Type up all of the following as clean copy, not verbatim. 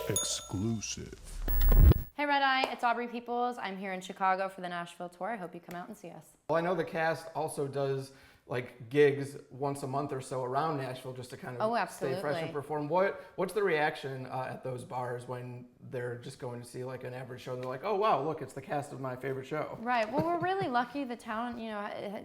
Exclusive. Hey Red Eye, it's Aubrey Peeples. I'm here in Chicago for the Nashville tour. I hope you come out and see us. Well, I know the cast also does like gigs once a month or so around Nashville just to kind of stay fresh and perform. What's the reaction at those bars when they're just going to see like an average show and they're like, oh wow, look, it's the cast of my favorite show? Right. Well, we're really lucky. The town,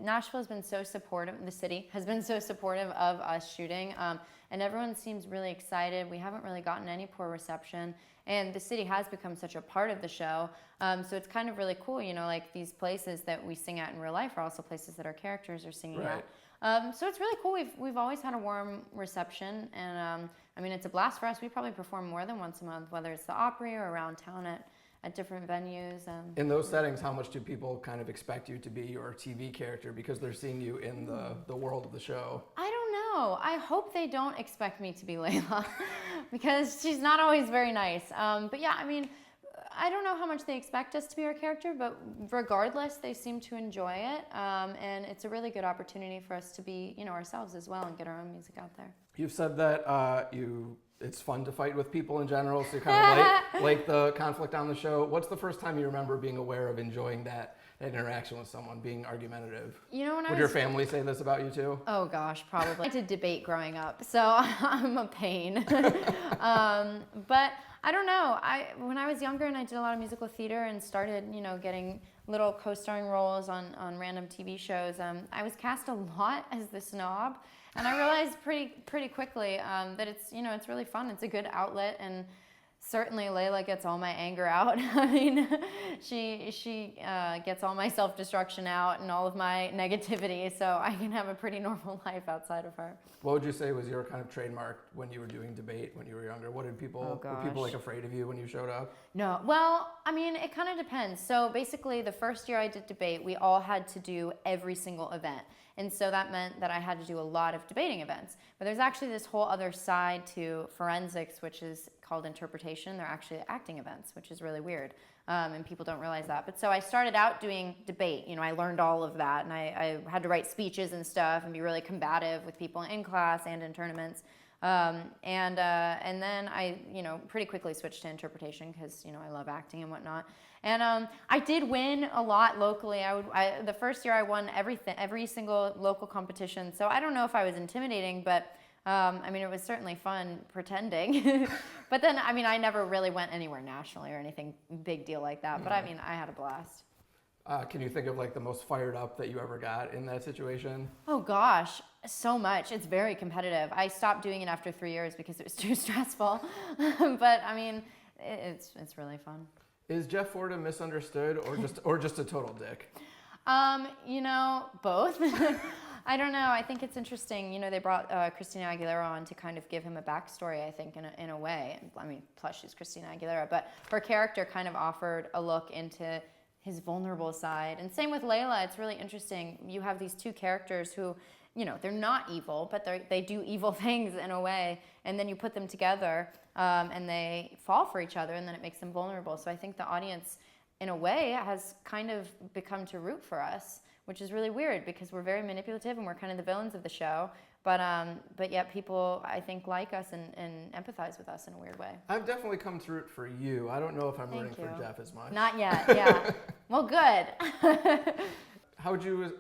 Nashville has been so supportive. The city has been so supportive of us shooting, and everyone seems really excited. We haven't really gotten any poor reception. And the city has become such a part of the show. So it's kind of really cool, like these places that we sing at in real life are also places that our characters are singing at. So it's really cool. We've always had a warm reception. And it's a blast for us. We probably perform more than once a month, whether it's the Opry or around town at different venues. In those settings, how much do people kind of expect you to be your TV character because they're seeing you in the world of the show? I don't know. I hope they don't expect me to be Layla because she's not always very nice. But yeah, I don't know how much they expect us to be our character, but regardless, they seem to enjoy it. And it's a really good opportunity for us to be, ourselves as well and get our own music out there. You've said that it's fun to fight with people in general, so you kind of like the conflict on the show. What's the first time you remember being aware of enjoying that interaction with someone, being argumentative? Would your family say this about you too? Oh gosh, probably. I did debate growing up, so I'm a pain. But I don't know. When I was younger and I did a lot of musical theater and started, getting little co-starring roles on random TV shows, I was cast a lot as the snob. And I realized pretty quickly that it's really fun. It's a good outlet, and certainly Layla gets all my anger out. She gets all my self-destruction out and all of my negativity, so I can have a pretty normal life outside of her. What would you say was your kind of trademark when you were doing debate when you were younger? What did were people like afraid of you when you showed up? No, well, it kind of depends. So basically, the first year I did debate, we all had to do every single event. And so that meant that I had to do a lot of debating events. But there's actually this whole other side to forensics, which is called interpretation. They're actually acting events, which is really weird. And people don't realize that. But so I started out doing debate. I learned all of that. And I had to write speeches and stuff and be really combative with people in class and in tournaments. And then I, pretty quickly switched to interpretation because, I love acting and whatnot. And I did win a lot locally. The first year I won every single local competition. So I don't know if I was intimidating, but it was certainly fun pretending. But then, I never really went anywhere nationally or anything big deal like that. But I had a blast. Can you think of like the most fired up that you ever got in that situation? Oh gosh, so much. It's very competitive. I stopped doing it after 3 years because it was too stressful. But it's really fun. Is Jeff Ford misunderstood or just a total dick? Both. I don't know. I think it's interesting. They brought Christina Aguilera on to kind of give him a backstory, I think, in a way. Plus she's Christina Aguilera, but her character kind of offered a look into his vulnerable side. And same with Layla. It's really interesting. You have these two characters who, they're not evil, but they do evil things in a way. And then you put them together and they fall for each other, and then it makes them vulnerable. So I think the audience, in a way, has kind of become to root for us, which is really weird because we're very manipulative and we're kind of the villains of the show. But yet people, I think, like us and empathize with us in a weird way. I've definitely come to root for you. I don't know if I'm rooting for Jeff as much. Not yet, yeah. Well, good. How would you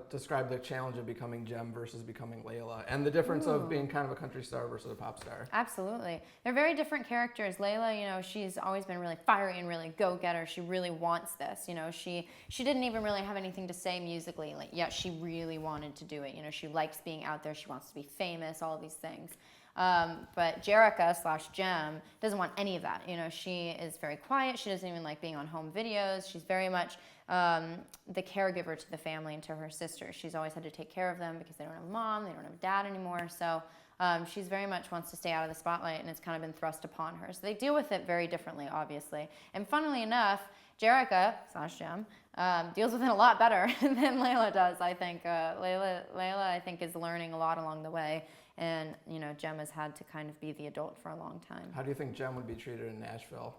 describe the challenge of becoming Jem versus becoming Layla, and the difference of being kind of a country star versus a pop star? Absolutely. They're very different characters. Layla, she's always been really fiery and really go-getter. She really wants this. She didn't even really have anything to say musically. She really wanted to do it. She likes being out there. She wants to be famous, all of these things. But Jerrica/Jem doesn't want any of that. She is very quiet. She doesn't even like being on home videos. She's very much the caregiver to the family and to her sisters. She's always had to take care of them because they don't have a mom, they don't have a dad anymore. So she's very much wants to stay out of the spotlight, and it's kind of been thrust upon her. So they deal with it very differently, obviously. And funnily enough, Jerrica/Jem deals with it a lot better than Layla does, I think. Layla, I think, is learning a lot along the way. And, Jem has had to kind of be the adult for a long time. How do you think Jem would be treated in Nashville?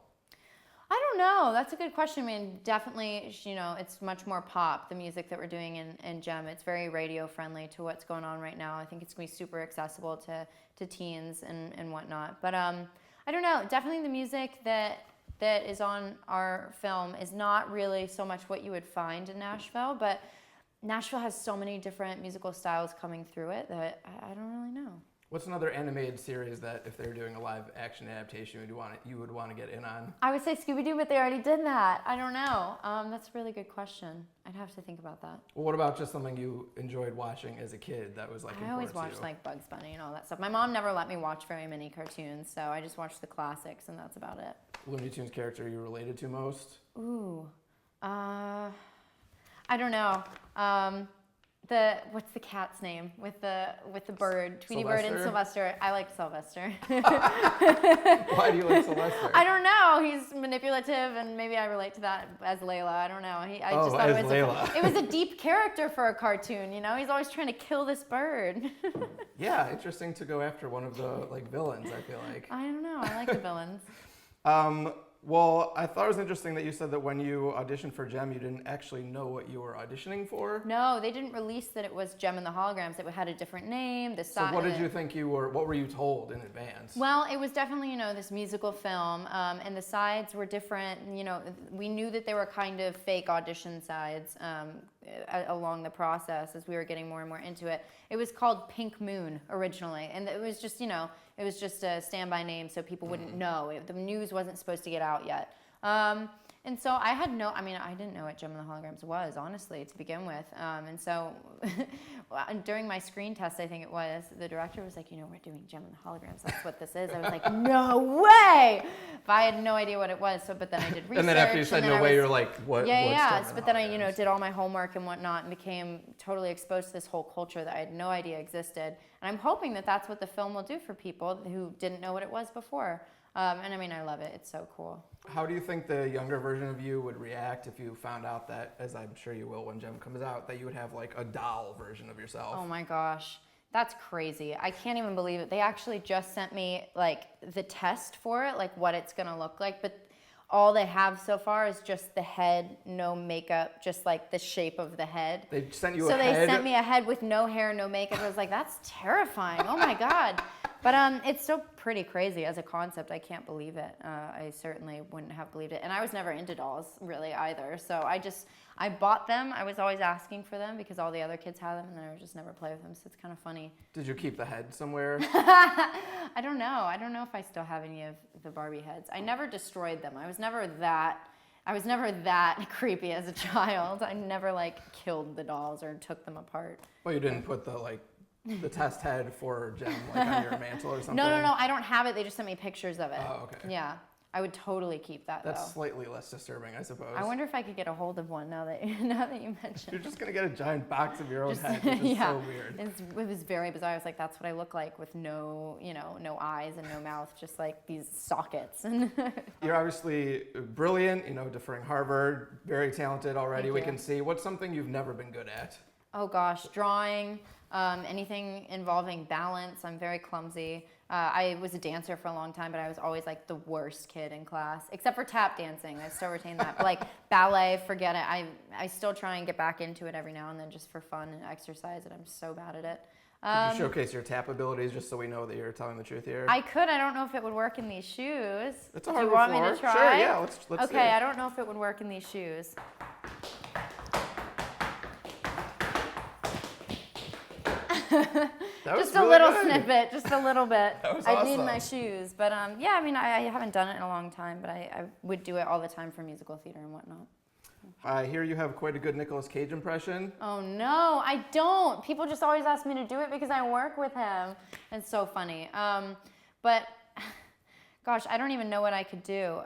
I don't know. That's a good question. Definitely, it's much more pop, the music that we're doing in Jem. It's very radio friendly to what's going on right now. I think it's going to be super accessible to teens and whatnot. But I don't know. Definitely the music that is on our film is not really so much what you would find in Nashville, but Nashville has so many different musical styles coming through it that I don't really know. What's another animated series that if they were doing a live action adaptation you would want to get in on? I would say ScoobyDoo, but they already did that. I don't know. That's a really good question. I'd have to think about that. Well, what about just something you enjoyed watching as a kid that was like I always watched like Bugs Bunny and all that stuff. My mom never let me watch very many cartoons, so I just watched the classics and that's about it. Looney Tunes character you related to most? Ooh. I don't know. What's the cat's name with the bird? Tweety Bird and Sylvester. I liked Sylvester. Why do you like Sylvester? I don't know. He's manipulative, and maybe I relate to that as Layla. I don't know. I just thought it was a deep character for a cartoon. You know, he's always trying to kill this bird. Yeah, interesting to go after one of the villains. I feel like. I don't know. I like the villains. Well, I thought it was interesting that you said that when you auditioned for Jem, you didn't actually know what you were auditioning for. No, they didn't release that it was Jem and the Holograms. It had a different name. So what did you think what were you told in advance? Well, it was definitely, this musical film, and the sides were different. We knew that they were kind of fake audition sides along the process as we were getting more and more into it. It was called Pink Moon originally, and it was just, it was just a standby name so people wouldn't know. The news wasn't supposed to get out yet. And so I didn't know what Jem and the Holograms was, honestly, to begin with. And so during my screen test, I think it was, the director was like, we're doing Jem and the Holograms. That's what this is. I was like, no way! But I had no idea what it was. But then I did research. And then after you said no way, you're like, what? Yeah. But then I, did all my homework and whatnot and became totally exposed to this whole culture that I had no idea existed. And I'm hoping that that's what the film will do for people who didn't know what it was before. And I love it. It's so cool. How do you think the younger version of you would react if you found out that, as I'm sure you will when Jem comes out, that you would have like a doll version of yourself? Oh my gosh. That's crazy. I can't even believe it. They actually just sent me like the test for it, like what it's going to look like. But all they have so far is just the head, no makeup, just like the shape of the head. They sent you a head? So they sent me a head with no hair, no makeup. I was like, that's terrifying. Oh my God. But it's still pretty crazy as a concept. I can't believe it. I certainly wouldn't have believed it. And I was never into dolls really either. So I bought them. I was always asking for them because all the other kids had them and I would just never play with them. So it's kind of funny. Did you keep the head somewhere? I don't know. I don't know if I still have any of the Barbie heads. I never destroyed them. I was never that creepy as a child. I never killed the dolls or took them apart. Well, you didn't put the test head for Jem on your mantle or something? No. I don't have it. They just sent me pictures of it. Oh, okay. Yeah. I would totally keep that, That's slightly less disturbing, I suppose. I wonder if I could get a hold of one now that you mentioned. You're just going to get a giant box of your own head, which is so weird. It was very bizarre. I was like, that's what I look like with no eyes and no mouth, just like these sockets. You're obviously brilliant, deferring Harvard, very talented already. We can see. What's something you've never been good at? Oh gosh, drawing, anything involving balance. I'm very clumsy. I was a dancer for a long time, but I was always the worst kid in class, except for tap dancing. I still retain that. But ballet, forget it. I still try and get back into it every now and then just for fun and exercise, and I'm so bad at it. Could you showcase your tap abilities just so we know that you're telling the truth here? I could. I don't know if it would work in these shoes. It's a hard Do you want me to try? Sure, yeah. Let's see. Okay, I don't know if it would work in these shoes. Just a really little good. snippet, just a little bit. That was I awesome. need my shoes, but I haven't done it in a long time, but I would do it all the time for musical theater and whatnot. I hear you have quite a good Nicolas Cage impression. Oh no, I don't. People just always ask me to do it because I work with him. It's so funny. But gosh, I don't even know what I could do.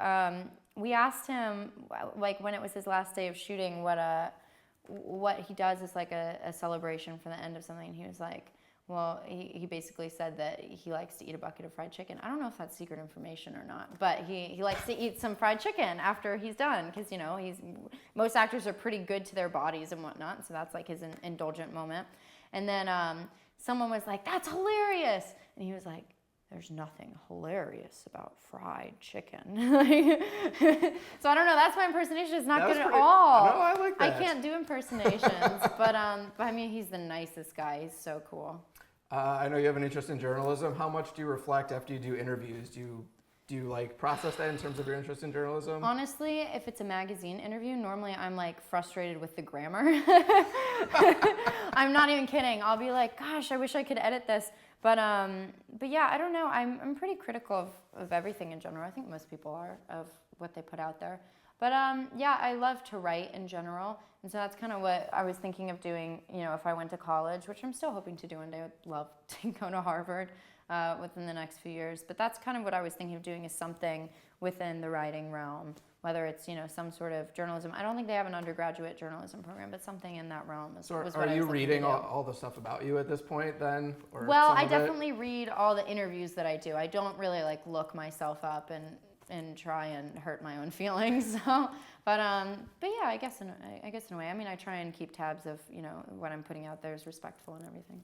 We asked him, when it was his last day of shooting, what he does is a celebration for the end of something. And he was like, well, he basically said that he likes to eat a bucket of fried chicken. I don't know if that's secret information or not, but he likes to eat some fried chicken after he's done because, most actors are pretty good to their bodies and whatnot, so that's his indulgent moment. And then someone was like, that's hilarious. And he was like, there's nothing hilarious about fried chicken. So I don't know. That's my impersonation. It's not good at all. No, I like that. I can't do impersonations, but he's the nicest guy. He's so cool. I know you have an interest in journalism. How much do you reflect after you do interviews? Do you do you like process that in terms of your interest in journalism? Honestly, if it's a magazine interview, normally I'm like frustrated with the grammar. I'm not even kidding. I'll be like, gosh, I wish I could edit this. But yeah, I don't know. I'm pretty critical of everything in general. I think most people are, of what they put out there. But yeah, I love to write in general. And so that's kind of what I was thinking of doing, you know, if I went to college, which I'm still hoping to do one day. I would love to go to Harvard within the next few years. But that's kind of what I was thinking of doing, is something within the writing realm, whether it's, you know, some sort of journalism. I don't think they have an undergraduate journalism program, but something in that realm is what I was are you looking reading to do. all the stuff about you at this point then? Or well, I definitely read all the interviews that I do. I don't really like look myself up and try and hurt my own feelings. So, but yeah, I guess in a way. I mean, I try and keep tabs of, you know, what I'm putting out there is respectful and everything.